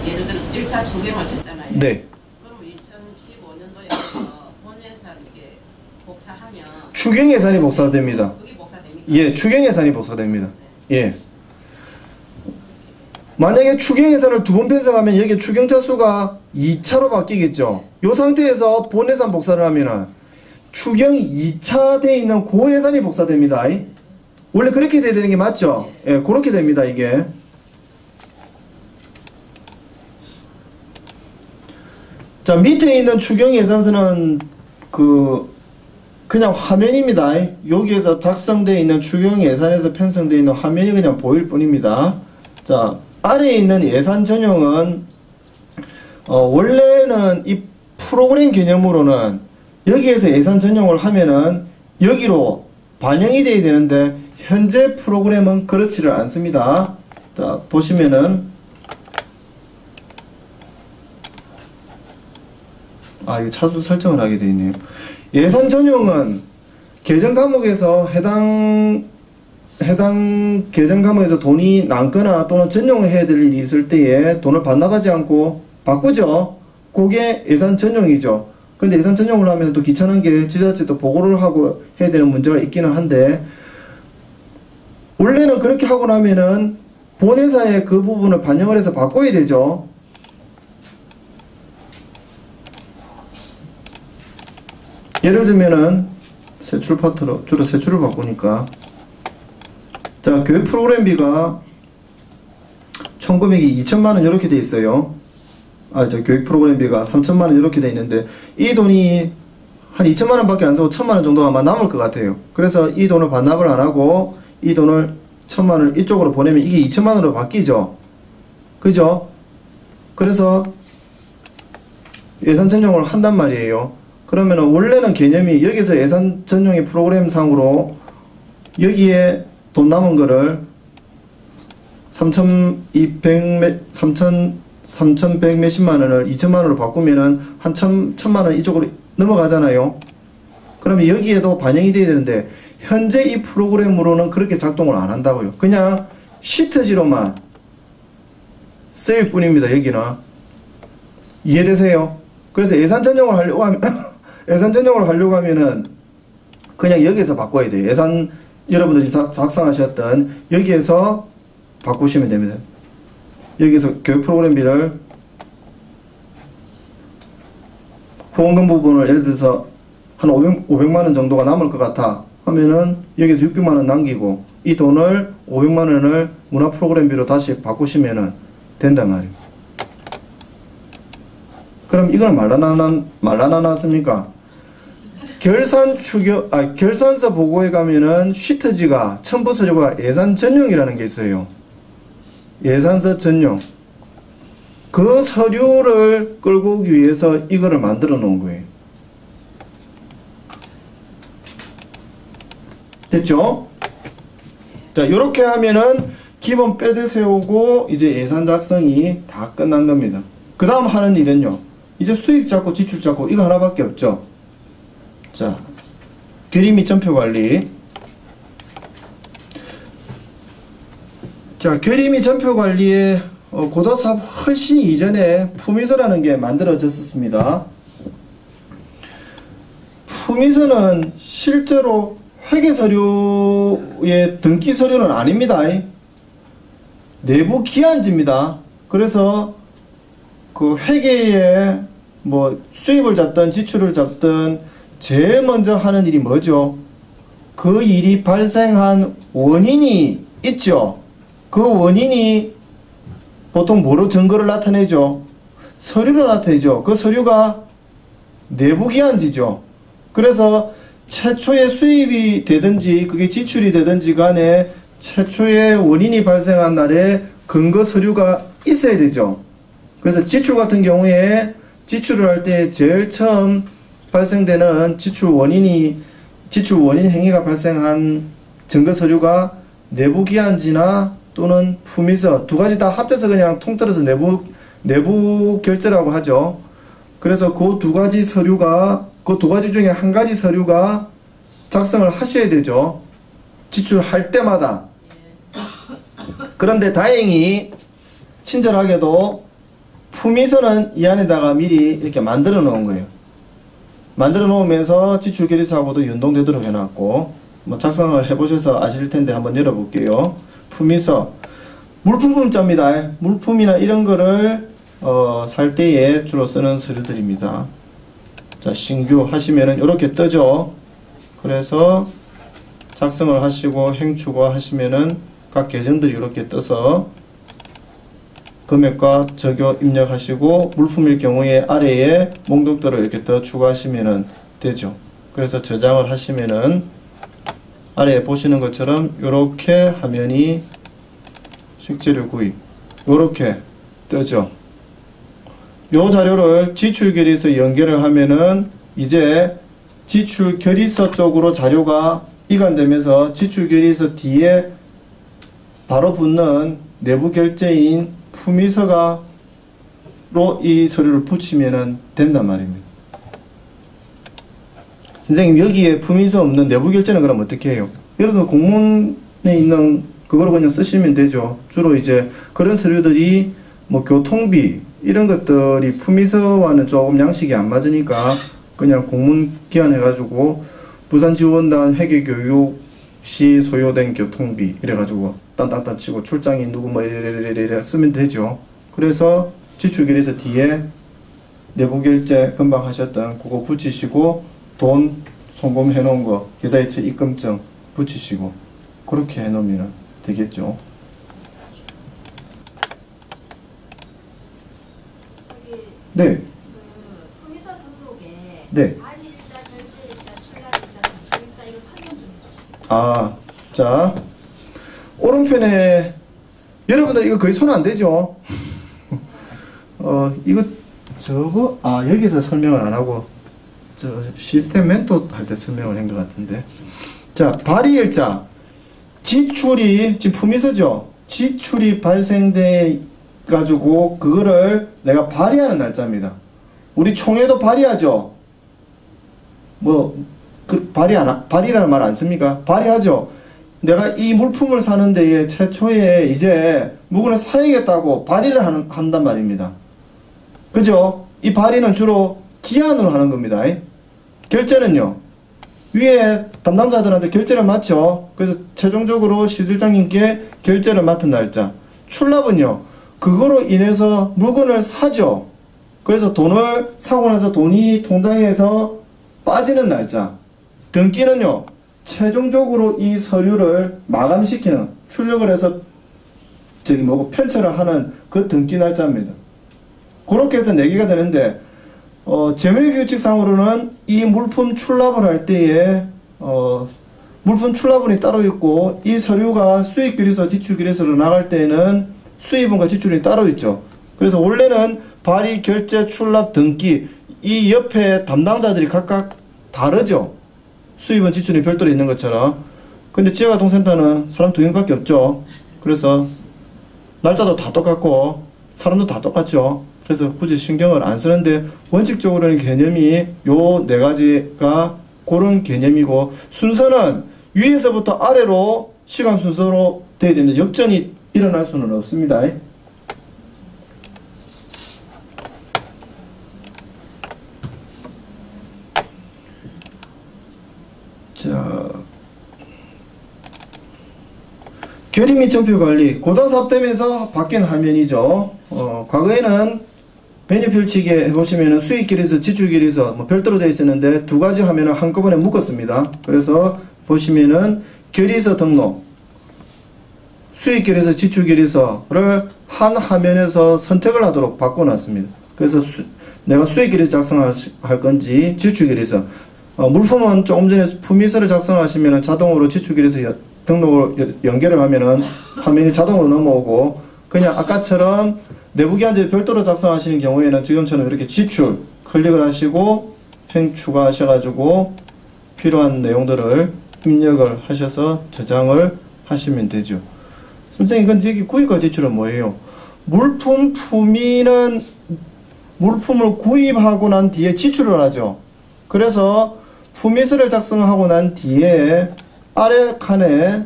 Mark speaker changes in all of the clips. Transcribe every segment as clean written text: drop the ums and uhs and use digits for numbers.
Speaker 1: 예를 들어서 1차 추경을 했잖아요.
Speaker 2: 네.
Speaker 1: 그럼 2015년도에 본 예산 이게 복사하면
Speaker 2: 추경 예산이 복사됩니다.
Speaker 1: 그게 복사됩니까?
Speaker 2: 예, 추경 예산이 복사됩니다. 예. 만약에 추경 예산을 두 번 편성하면 여기 추경차 수가 2차로 바뀌겠죠. 이 상태에서 본 예산 복사를 하면은 추경 2차 돼 있는 고 예산이 복사됩니다. 원래 그렇게 돼야 되는 게 맞죠? 예, 그렇게 됩니다, 이게. 자, 밑에 있는 추경 예산서는 그냥 화면입니다. 여기에서 작성되어 있는 추경 예산에서 편성되어 있는 화면이 그냥 보일 뿐입니다. 자, 아래에 있는 예산 전용은 원래는 이 프로그램 개념으로는 여기에서 예산 전용을 하면은 여기로 반영이 돼야 되는데 현재 프로그램은 그렇지를 않습니다. 자, 보시면은 이거 차수 설정을 하게 되어 있네요. 예산 전용은 계정 과목에서 해당 계정 과목에서 돈이 남거나 또는 전용을 해야 될 일이 있을 때에 돈을 반납하지 않고 바꾸죠. 그게 예산 전용이죠. 근데 예산 전용을 하면 또 귀찮은 게 지자체도 보고를 하고 해야 되는 문제가 있기는 한데, 원래는 그렇게 하고 나면은 본회사에 그 부분을 반영을 해서 바꿔야 되죠. 예를 들면은 세출 파트로 주로 세출을 바꾸니까, 자, 교육 프로그램비가 총 금액이 2천만원 이렇게 돼 있어요. 교육 프로그램비가 3천만원 이렇게 돼 있는데 이 돈이 한 2천만원 밖에 안 쓰고 1천만원 정도가 아마 남을 것 같아요. 그래서 이 돈을 반납을 안 하고 이 돈을 1천만원을 이쪽으로 보내면 이게 2천만원으로 바뀌죠. 그죠? 그래서 예산 전용을 한단 말이에요. 그러면은 원래는 개념이 여기서 예산 전용의 프로그램상으로 여기에 돈 남은 거를 3,100 몇십만 원을 2천만 원으로 바꾸면은 한 1,000만 원 이쪽으로 넘어가잖아요. 그러면 여기에도 반영이 돼야 되는데 현재 이 프로그램으로는 그렇게 작동을 안 한다고요. 그냥 시트지로만 쓰일 뿐입니다. 여기는. 이해되세요? 그래서 예산 전용을 하려고 하면 그냥 여기서 바꿔야 돼요. 예산 여러분들이 작성하셨던 여기에서 바꾸시면 됩니다. 여기서 교육 프로그램비를 후원금 부분을 예를 들어서 한 500만원 정도가 남을 것 같아 하면은 여기서 600만원 남기고 이 돈을 500만원을 문화 프로그램비로 다시 바꾸시면은 된단 말이에요. 그럼 이건 말라나놨습니까? 결산서 보고에 가면은 시트지가 첨부 서류가 예산 전용이라는 게 있어요. 예산서 전용. 그 서류를 끌고 오기 위해서 이거를 만들어 놓은 거예요. 됐죠? 자, 요렇게 하면은 기본 빼드 세우고 이제 예산 작성이 다 끝난 겁니다. 그 다음 하는 일은요, 이제 수입 잡고 지출 잡고 이거 하나밖에 없죠. 자, 결의 및 전표 관리. 자, 결의 및 전표 관리에 고도사업 훨씬 이전에 품위서라는 게 만들어졌습니다. 품위서는 실제로 회계서류의 등기 서류는 아닙니다. 내부 기한지입니다. 그래서 그 회계에 뭐 수입을 잡든 지출을 잡든 제일 먼저 하는 일이 뭐죠? 그 일이 발생한 원인이 있죠. 그 원인이 보통 뭐로 증거를 나타내죠? 서류로 나타내죠. 그 서류가 내부기한지죠. 그래서 최초의 수입이 되든지 그게 지출이 되든지 간에 최초의 원인이 발생한 날에 근거 서류가 있어야 되죠. 그래서 지출 같은 경우에 지출을 할 때 제일 처음 발생되는 지출 원인 행위가 발생한 증거 서류가 내부기한지나 또는 품위서 두 가지 다 합쳐서 그냥 통틀어서 내부 결제라고 하죠. 그래서 그 두 가지 서류가, 그 두 가지 중에 한 가지 서류가 작성을 하셔야 되죠. 지출할 때마다. 그런데 다행히 친절하게도 품위서는 이 안에다가 미리 이렇게 만들어 놓은 거예요. 만들어 놓으면서 지출결의서하고도 연동되도록 해놨고, 뭐 작성을 해보셔서 아실 텐데 한번 열어볼게요. 품위서. 물품자입니다. 물품이나 이런 거를 살 때에 주로 쓰는 서류들입니다. 자, 신규 하시면은 이렇게 뜨죠. 그래서 작성을 하시고 행추가 하시면은 각 계정들이 이렇게 떠서 금액과 적요 입력하시고, 물품일 경우에 아래에 목록들을 이렇게 더 추가하시면 되죠. 그래서 저장을 하시면은 아래에 보시는 것처럼 이렇게 화면이 식재료 구입 이렇게 뜨죠. 요 자료를 지출결의서 연결을 하면은 이제 지출결의서 쪽으로 자료가 이관되면서 지출결의서 뒤에 바로 붙는 내부 결제인 품위서가로 이 서류를 붙이면 된단 말입니다. 선생님, 여기에 품위서 없는 내부 결제는 그럼 어떻게 해요? 여러분 공문에 있는 그거로 그냥 쓰시면 되죠. 주로 이제 그런 서류들이 뭐 교통비 이런 것들이 품위서와는 조금 양식이 안 맞으니까 그냥 공문 기한해가지고 부산지원단 회계교육 시 소요된 교통비 이래가지고 딴딴딴 치고 출장인 누구 뭐 이래 쓰면 되죠. 그래서 지출결의서 뒤에 내부결제 금방 하셨던 그거 붙이시고, 돈 송금해 놓은 거 계좌이체 입금증 붙이시고 그렇게 해 놓으면 되겠죠. 네.
Speaker 3: 그 품위서 등록에
Speaker 2: 네.
Speaker 3: 발의일자, 결제일자, 출납일자, 당일자 이거 설명 좀 해주시죠.
Speaker 2: 아, 자, 오른편에 여러분들 이거 거의 손 안 대죠? 이거 저거 여기서 설명을 안 하고 저 시스템 멘토 할 때 설명을 한 것 같은데. 자, 발의일자. 지출이 지금 품위서죠. 지출이 발생돼 가지고 그거를 내가 발의하는 날짜입니다. 우리 총회도 발의하죠. 발의라는 말 안 씁니까? 발의하죠. 내가 이 물품을 사는 데에 최초에 이제 물건을 사야겠다고 발의를 한단 말입니다. 그죠? 이 발의는 주로 기한으로 하는 겁니다. 결제는요, 위에 담당자들한테 결제를 맡죠. 그래서 최종적으로 시술장님께 결제를 맡은 날짜. 출납은요, 그거로 인해서 물건을 사죠. 그래서 돈을 사고 나서 돈이 통장에서 빠지는 날짜. 등기는요, 최종적으로 이 서류를 마감시키는, 출력을 해서 편철을 하는 그 등기 날짜입니다. 그렇게 해서 4개가 되는데, 재무규칙상으로는 이 물품 출납을 할 때에 물품 출납원이 따로 있고, 이 서류가 수익결의서, 지출결의서로 나갈 때에는 수입원과 지출이 따로 있죠. 그래서 원래는 발의, 결제, 출납, 등기 이 옆에 담당자들이 각각 다르죠. 수입원, 지출이 별도로 있는 것처럼. 근데 지역아동센터는 사람 2명밖에 없죠. 그래서 날짜도 다 똑같고 사람도 다 똑같죠. 그래서 굳이 신경을 안 쓰는데, 원칙적으로는 개념이 요 4가지가 그런 개념이고, 순서는 위에서부터 아래로 시간 순서로 되어야 되는데 역전이 일어날 수는 없습니다. 자, 결의 및 전표 관리, 고당사업되면서 바뀐 화면이죠. 과거에는 메뉴 펼치기에 해보시면은 수익결의서, 지출결의서 별도로 되어 있었는데 2가지 화면을 한꺼번에 묶었습니다. 그래서 보시면은 결의서 등록, 수익결의서, 지출결의서를 한 화면에서 선택을 하도록 바꿔놨습니다. 그래서 내가 수익결의서 작성할 건지 지출결의서, 물품은 조금 전에 품위서를 작성하시면 자동으로 지출결의서 등록을 연결을 하면은 화면이 자동으로 넘어오고, 그냥 아까처럼 내부기한제 별도로 작성하시는 경우에는 지금처럼 이렇게 지출 클릭을 하시고 행 추가하셔가지고 필요한 내용들을 입력을 하셔서 저장을 하시면 되죠. 선생님, 근데 여기 구입과 지출은 뭐예요? 물품 품위는 물품을 구입하고 난 뒤에 지출을 하죠. 그래서 품위서를 작성하고 난 뒤에 아래 칸에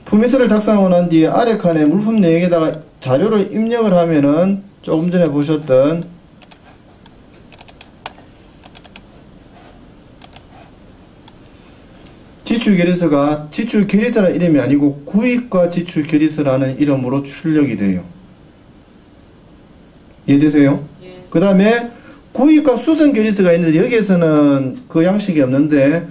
Speaker 2: 품위서를 작성하고 난 뒤에 아래 칸에 물품 내역에다가 자료를 입력을 하면은 조금 전에 보셨던 지출결의서가 지출결의서라는 이름이 아니고 구입과 지출결의서라는 이름으로 출력이 돼요. 이해되세요?
Speaker 1: 예.
Speaker 2: 그 다음에 구입과 수선결의서가 있는데 여기에서는 그 양식이 없는데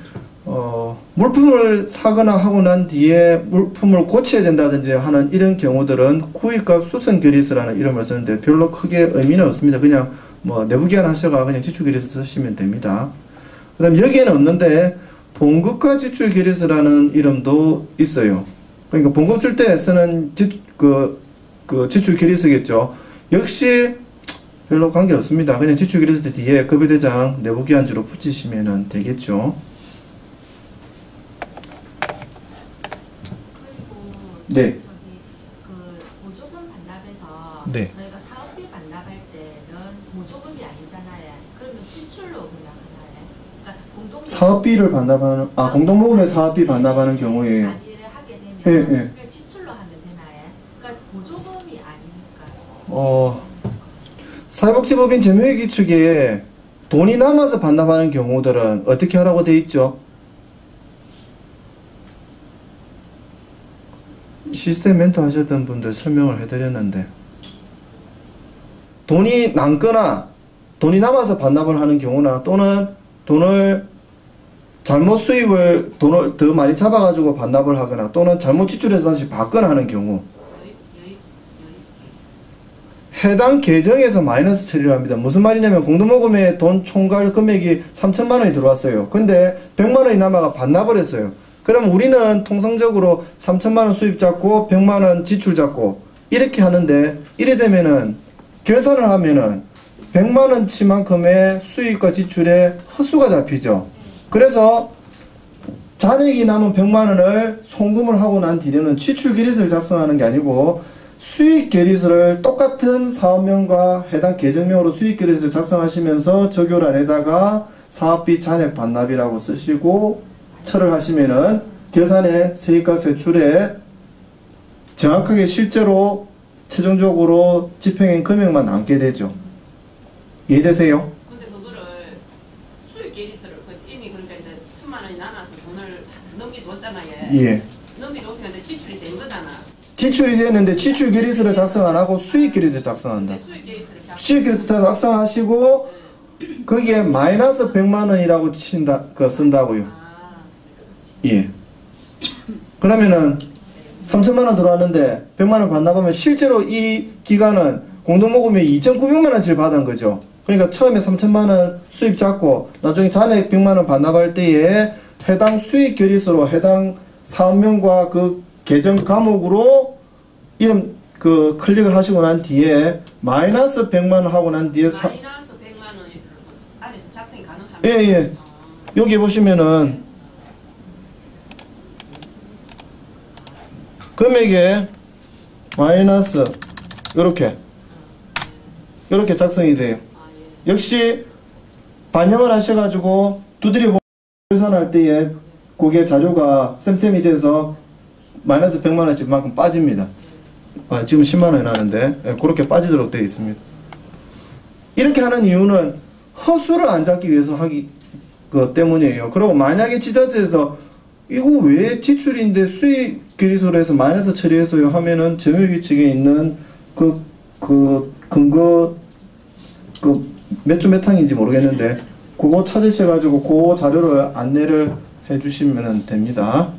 Speaker 2: 물품을 사거나 하고 난 뒤에 물품을 고쳐야 된다든지 하는 이런 경우들은 구입과 수선결의서라는 이름을 쓰는데 별로 크게 의미는 없습니다. 그냥 뭐 내부기한 하셔가 그냥 지출결의서 쓰시면 됩니다. 그 다음에 여기에는 없는데 봉급과 지출결의서라는 이름도 있어요. 그러니까 봉급 줄 때 쓰는 지출결의서겠죠. 역시 별로 관계없습니다. 그냥 지출결의서 뒤에 급여대장 내부기한주로 붙이시면 되겠죠. 네.
Speaker 3: 저기 그 보조금 반납에서
Speaker 2: 네.
Speaker 3: 저희가 사업비 반납할 때는 보조금이 아니잖아요. 그러면 지출로 그냥 하나요? 그러니까 공동
Speaker 2: 사업비를 반납하는 공동모금의 사업비 반납하는 경우에
Speaker 3: 단위를 하게 되면
Speaker 2: 예, 예.
Speaker 3: 그냥 지출로 하면 되나요? 그러니까 보조금이 아니니까.
Speaker 2: 사회복지법인 재무회기축에 돈이 남아서 반납하는 경우들은 어떻게 하라고 되어 있죠? 시스템 멘토 하셨던 분들 설명을 해드렸는데 돈이 남거나 돈이 남아서 반납을 하는 경우나 또는 돈을 돈을 더 많이 잡아가지고 반납을 하거나 또는 잘못 지출해서 다시 받거나 하는 경우 해당 계정에서 마이너스 처리를 합니다. 무슨 말이냐면 공동모금에 돈 총괄 금액이 3천만 원이 들어왔어요. 근데 100만 원이 남아가 반납을 했어요. 그럼 우리는 통상적으로 3천만 원 수입 잡고 100만 원 지출 잡고 이렇게 하는데 이래 되면은 결산을 하면은 100만 원치만큼의 수입과 지출에 헛수가 잡히죠. 그래서 잔액이 남은 100만 원을 송금을 하고 난 뒤에는 지출결의서를 작성하는 게 아니고 수익결의서를 똑같은 사업명과 해당 계정명으로 수익결의서를 작성하시면서 적요란에다가 사업비 잔액 반납이라고 쓰시고 처를 하시면은 계산에 세입과 세출에 정확하게 실제로 최종적으로 집행한 금액만 남게 되죠. 이해되세요?
Speaker 1: 근데 그거를 수익계리서를 이미 그러니까 이제 1,000만 원이 남아서 돈을 넘겨줬잖아요.
Speaker 2: 예.
Speaker 1: 넘겨줬으니까 이제 지출이 된 거잖아.
Speaker 2: 지출이 됐는데 지출결의서를 작성 안 하고 수익결의서 작성한다.
Speaker 1: 근데 수익계리서를
Speaker 2: 수익결의서 작성하시고 거기에 마이너스 100만 원이라고 쓴다고요. 예. 그러면은 3천만 원 들어왔는데 100만 원 반납하면 실제로 이 기간은 공동모금이 2,900만 원치를 받은 거죠. 그러니까 처음에 3천만 원 수입 잡고 나중에 잔액 100만 원 반납할 때에 해당 수익 결의서로 해당 사업명과 그 계정 과목으로 이름 클릭을 하시고 난 뒤에 마이너스 100만 원 하고 난 뒤에
Speaker 1: 마이너스 100만 원이 안에서 작성이 가능합니다.
Speaker 2: 예. 여기 보시면은 금액에 마이너스 요렇게 작성이 돼요. 역시 반영을 하셔가지고 두드려 계산할 때에 그게 자료가 쌤쌤이 돼서 마이너스 100만 원씩만큼 빠집니다. 지금 10만 원이 나는데 그렇게 빠지도록 되어 있습니다. 이렇게 하는 이유는 허수를 안 잡기 위해서 하기 때문이에요. 그리고 만약에 지자체에서 이거 왜 지출인데 수익 결의서로 해서 마이너스 처리해서요 하면은 재무규칙에 있는 근거 몇 주 몇 항인지 모르겠는데 그거 찾으셔가지고 그 자료를 안내를 해주시면 됩니다.